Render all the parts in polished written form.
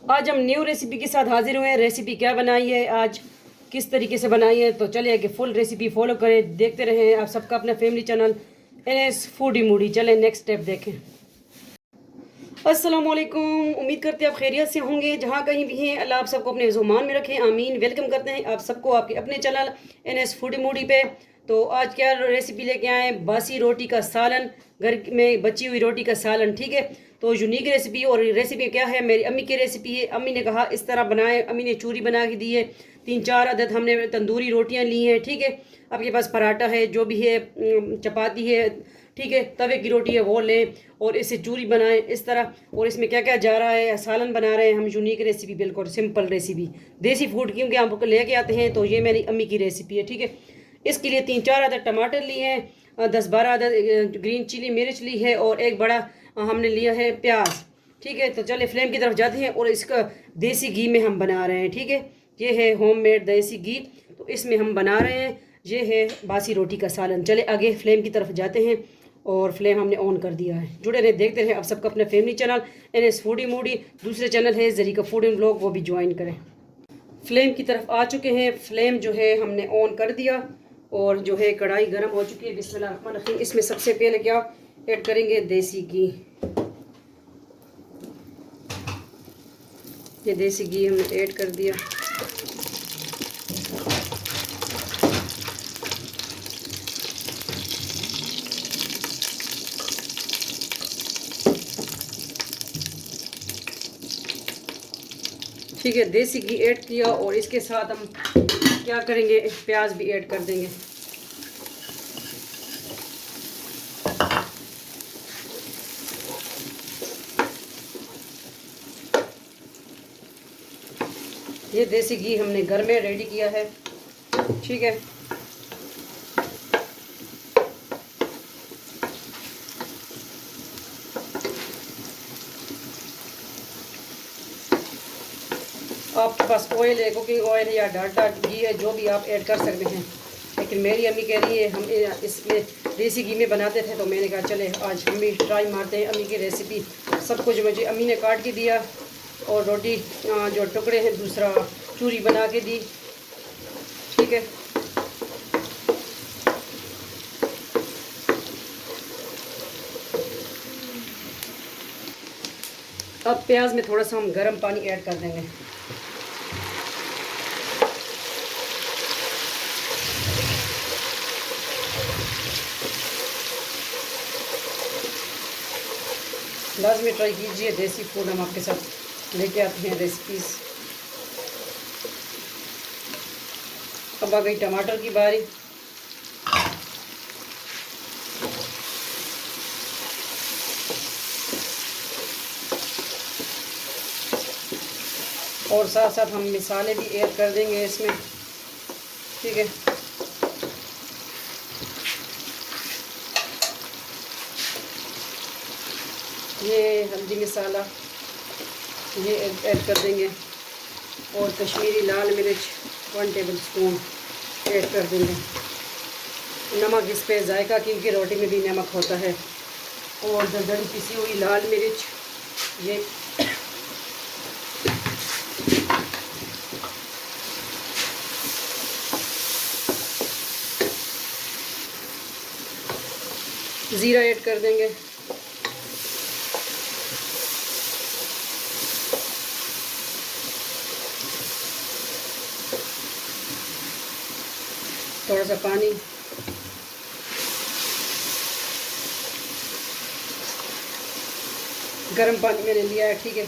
आज हम new recipe के साथ हाजिर हुए हैं। रेसिपी क्या बनाई है आज, किस तरीके से बनाई है, तो चलिए कि फुल रेसिपी फॉलो करें, देखते रहें आप सबका अपना family channel NS foodie Moody. चलें नेक्स्ट स्टेप देखें। अस्सलाम वालेकुम, उम्मीद करते हैं आप खैरियत से होंगे जहाँ कहीं भी हैं। अल्लाह आप सबको अपने ज़ुबान में रखें, आमीन। वेलकम करते हैं आप सबको आपके अपने चैनल NS फूडी मूडी पे। तो आज क्या रेसिपी लेके आए हैं, बासी रोटी का सालन, घर में बची हुई रोटी का सालन। ठीक है, तो यूनिक रेसिपी। और रेसिपी क्या है, मेरी अम्मी की रेसिपी है। अम्मी ने कहा इस तरह बनाए, अम्मी ने चूरी बना के दी है। 3-4 अदद हमने तंदूरी रोटियां ली हैं। ठीक है, आपके पास पराठा है, जो भी है, चपाती है, ठीक है, तवे की रोटी है, वो लें और इससे चूरी बनाएं इस तरह। और इसमें क्या क्या जा रहा है, सालन बना रहे हैं हम, यूनिक रेसिपी, बिल्कुल सिंपल रेसिपी, देसी फूड, क्योंकि हम लेके आते हैं। तो ये मेरी अम्मी की रेसिपी है। ठीक है, इसके लिए 3-4 अदद टमाटर लिए हैं, 10-12 अदद ग्रीन चिली मिर्च ली है, और एक बड़ा हमने लिया है प्याज। ठीक है, तो चले फ्लेम की तरफ जाते हैं। और इसका देसी घी में हम बना रहे हैं। ठीक है, ये है होममेड देसी घी, तो इसमें हम बना रहे हैं। ये है बासी रोटी का सालन। चले आगे फ्लेम की तरफ जाते हैं, और फ्लेम हमने ऑन कर दिया है। जुड़े रहे, देखते रहे आप सबका अपना family channel NS foodie Moody. दूसरे चैनल है जरीका फूड एंड व्लॉग, वो भी ज्वाइन करें। फ्लेम की तरफ आ चुके हैं, फ्लेम जो है हमने ऑन कर दिया, और जो है कढ़ाई गर्म हो चुकी है। बिस्मिल्लाह। इसमें सबसे पहले क्या ऐड करेंगे, देसी घी। ये देसी घी हमने ऐड कर दिया। ठीक है, देसी घी ऐड किया, और इसके साथ हम क्या करेंगे, प्याज भी ऐड कर देंगे। ये देसी घी हमने घर में रेडी किया है। ठीक है, आपके पास ऑयल है, कुकिंग ऑयल है या डालडा घी है, जो भी आप ऐड कर सकते हैं। लेकिन मेरी अम्मी कह रही है हम इसमें देसी घी में बनाते थे, तो मैंने कहा चले आज हम भी ट्राई मारते हैं अम्मी की रेसिपी। सब कुछ मुझे अम्मी ने काट के दिया, और रोटी जो टुकड़े हैं दूसरा चूरी बना के दी। ठीक है, अब प्याज में थोड़ा सा हम गर्म पानी ऐड कर देंगे। लाजमी ट्राई कीजिए, देसी फूड हम आपके साथ लेके आते हैं रेसिपीज़। अब आ गई टमाटर की बारी। और साथ साथ हम मसाले भी ऐड कर देंगे इसमें। ठीक है, ये हल्दी मसाला ये ऐड कर देंगे, और कश्मीरी लाल मिर्च 1 टेबल स्पून ऐड कर देंगे। नमक इस पे जायका, क्योंकि रोटी में भी नमक होता है। और दरदरी पिसी हुई लाल मिर्च, ये ज़ीरा ऐड कर देंगे। थोड़ा सा पानी, गर्म पानी मैंने लिया है। ठीक है,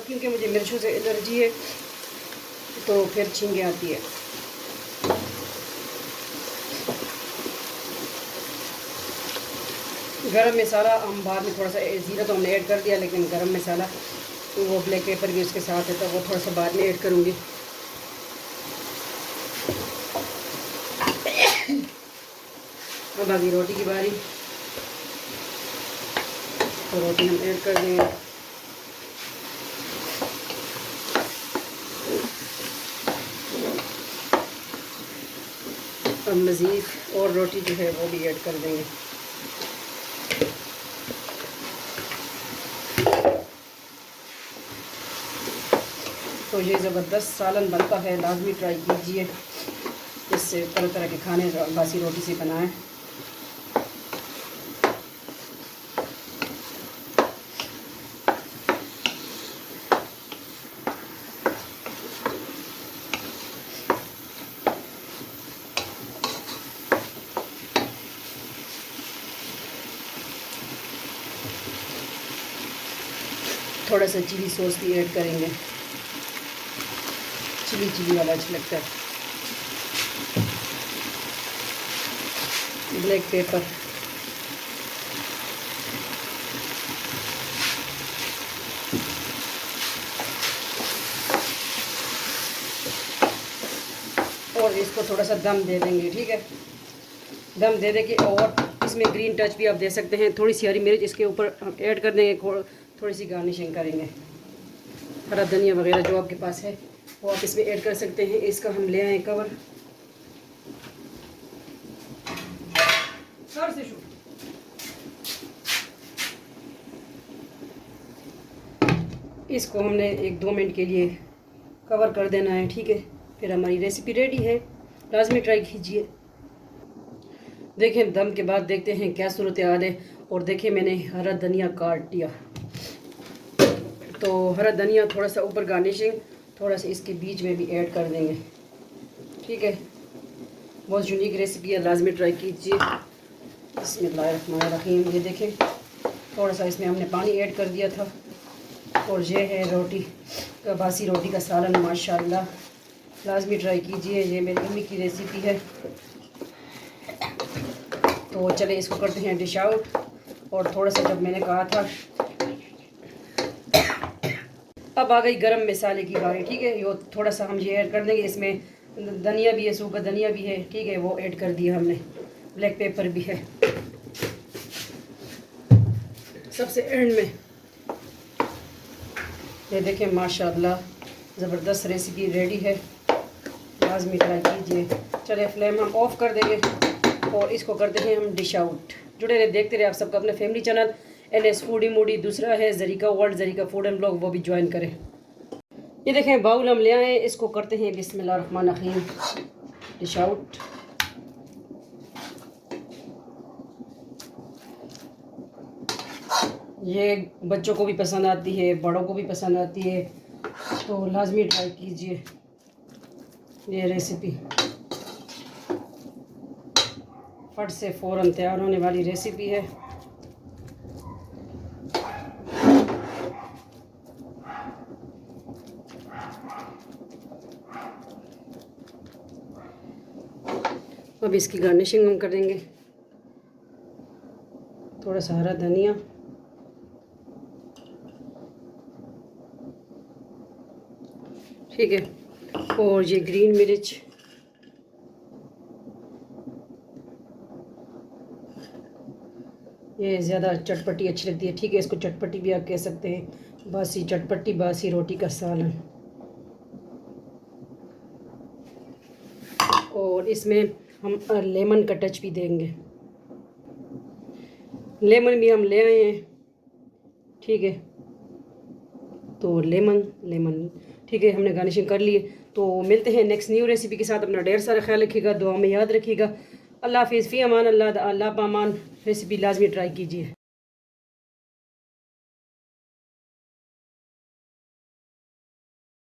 क्योंकि मुझे मिर्चों से एलर्जी है, तो फिर छींके आती है। गरम मसाला हम बाद में थोड़ा सा, ज़ीरा तो हमने ऐड कर दिया, लेकिन गरम मसाला तो वो ब्लैक पेपर भी उसके साथ है, तो वो थोड़ा सा बाद में ऐड करूँगी। अब आ गई रोटी की बारी, तो रोटी हम ऐड कर देंगे। अब मज़ीद और रोटी जो है वो भी ऐड कर देंगे। तो ये ज़बरदस्त सालन बनता है, लाजमी ट्राई कीजिए। इससे तरह तरह के खाने बासी रोटी से बनाएं। थोड़ा सा चिली सॉस भी ऐड करेंगे, चिली वाला अच्छा लगता है। ब्लैक पेपर, और इसको थोड़ा सा दम दे देंगे। ठीक है, दम दे देंगे। और इसमें ग्रीन टच भी आप दे सकते हैं, थोड़ी सी हरी मिर्च इसके ऊपर हम ऐड कर देंगे, थोड़ी सी गार्निशिंग करेंगे। हरा धनिया वगैरह जो आपके पास है वो आप इसमें ऐड कर सकते हैं। इसका हम ले आए कवर। इसको हमने 1-2 मिनट के लिए कवर कर देना है। ठीक है, फिर हमारी रेसिपी रेडी है, लाजमी ट्राई कीजिए। देखें, दम के बाद देखते हैं क्या सूरत हाल है। और देखिए, मैंने हरा धनिया काट दिया, तो हरा धनिया थोड़ा सा ऊपर गार्निशिंग थोड़ा सा इसके बीच में भी ऐड कर देंगे। ठीक है, बहुत यूनिक रेसिपी है, लाजमी ट्राई कीजिए। बिस्मिल्लाहिर्रहमानिर्रहीम। ये देखें, थोड़ा सा इसमें हमने पानी ऐड कर दिया था। और ये है रोटी का, बासी रोटी का सालन, माशाल्लाह लाजमी ट्राई कीजिए। ये मेरी मम्मी की रेसिपी है। तो चले इसको करते हैं डिश आउट। और थोड़ा सा, जब मैंने कहा था, अब आ गई गरम मसाले की बारी। ठीक है, ये थोड़ा सा हम ये ऐड कर देंगे। इसमें धनिया भी है, सूखा धनिया भी है। ठीक है, वो ऐड कर दिया हमने। ब्लैक पेपर भी है। सबसे एंड में ये देखें, माशाल्लाह ज़बरदस्त रेसिपी रेडी है, लाजमी ट्राई कीजिए। चले फ्लेम हम ऑफ़ कर देंगे और इसको करते हैं हम डिश आउट। जुड़े रहे, देखते रहे आप सबका अपने family channel NS foodie Moody. दूसरा है Zarika world, Zarika food and blog, वो भी ज्वाइन करें। ये देखें, बाउल हम ले आए, इसको करते हैं बिस्मिल्लाहिर्रहमानिर्रहीम डिश आउट। ये बच्चों को भी पसंद आती है, बड़ों को भी पसंद आती है, तो लाजमी ट्राई कीजिए ये रेसिपी। फट से फ़ौरन तैयार होने वाली रेसिपी है। अब इसकी गार्निशिंग हम करेंगे, थोड़ा सा हरा धनिया, ठीक है, और ये ग्रीन मिर्च, ये ज़्यादा चटपटी अच्छी लगती है। ठीक है, इसको चटपटी भी आप कह सकते हैं, बासी चटपटी बासी रोटी का सालन। और इसमें हम लेमन का टच भी देंगे। लेमन भी हम ले आए हैं। ठीक है, तो लेमन ठीक है, हमने गार्निशिंग कर ली है। तो मिलते हैं नेक्स्ट न्यू रेसिपी के साथ। अपना ढेर सारा ख्याल रखिएगा, दुआ में याद रखिएगा। अल्लाह हाफिज़, फ़ी अमान अल्लाह, अल्लाह पामान। रेसिपी लाजमी ट्राई कीजिए।